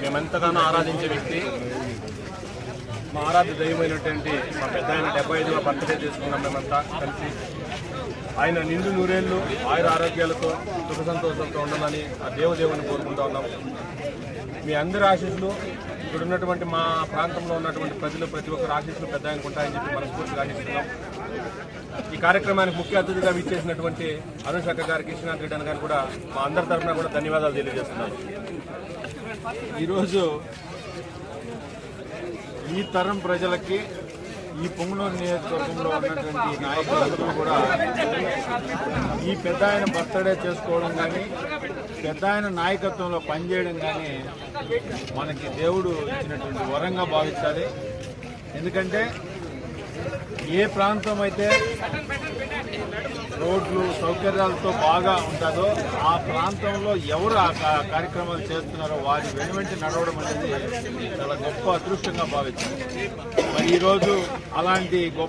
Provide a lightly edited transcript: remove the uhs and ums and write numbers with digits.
మేమెంతగానో ఆరాధించే వ్యక్తి, మా ఆరాధ్య దైవమైనటువంటి మా పెద్ద ఆయన 75వ బర్త్డే చేసుకున్నాం మేమంతా కలిసి. ఆయన నిండు నూరేళ్లు ఆయుర ఆరోగ్యాలతో సుఖ సంతోషంతో ఉండాలని ఆ దేవదేవుని కోరుకుంటూ ఉన్నాం. మీ అందరి ఆశీస్సులు, ఇక్కడ ఉన్నటువంటి మా ప్రాంతంలో ఉన్నటువంటి ప్రజలు ప్రతి ఒక్కరు ఆశీస్సులు పెద్ద ఆయనకు ఉంటాయని చెప్పి మనస్ఫూర్తిగా ఆశిస్తున్నాం. ఈ కార్యక్రమానికి ముఖ్య అతిథిగా విచ్చేసినటువంటి అనుష్ అక్క గారికి, కృష్ణాంత్ రెడ్డి గారికి కూడా మా అందరి తరఫున కూడా ధన్యవాదాలు తెలియజేస్తున్నాను. ఈరోజు ఈ తరం ప్రజలకి ఈ పొంగునూరు నియోజకవర్గంలో ఉన్నటువంటి నాయకులందరూ కూడా ఈ పెద్ద ఆయన బర్త్డే చేసుకోవడం కానీ, పెద్ద ఆయన నాయకత్వంలో పనిచేయడం కానీ మనకి దేవుడు ఇచ్చినటువంటి వరంగా భావించాలి. ఎందుకంటే ఏ ప్రాంతం అయితే రోడ్లు సౌకర్యాలతో బాగా ఉంటుందో ఆ ప్రాంతంలో ఎవరు ఆ కార్యక్రమాలు చేస్తున్నారో వారి వెనువెంటి నడవడం అనేది చాలా గొప్ప అదృష్టంగా భావించాలి. మరి ఈరోజు అలాంటి గొప్ప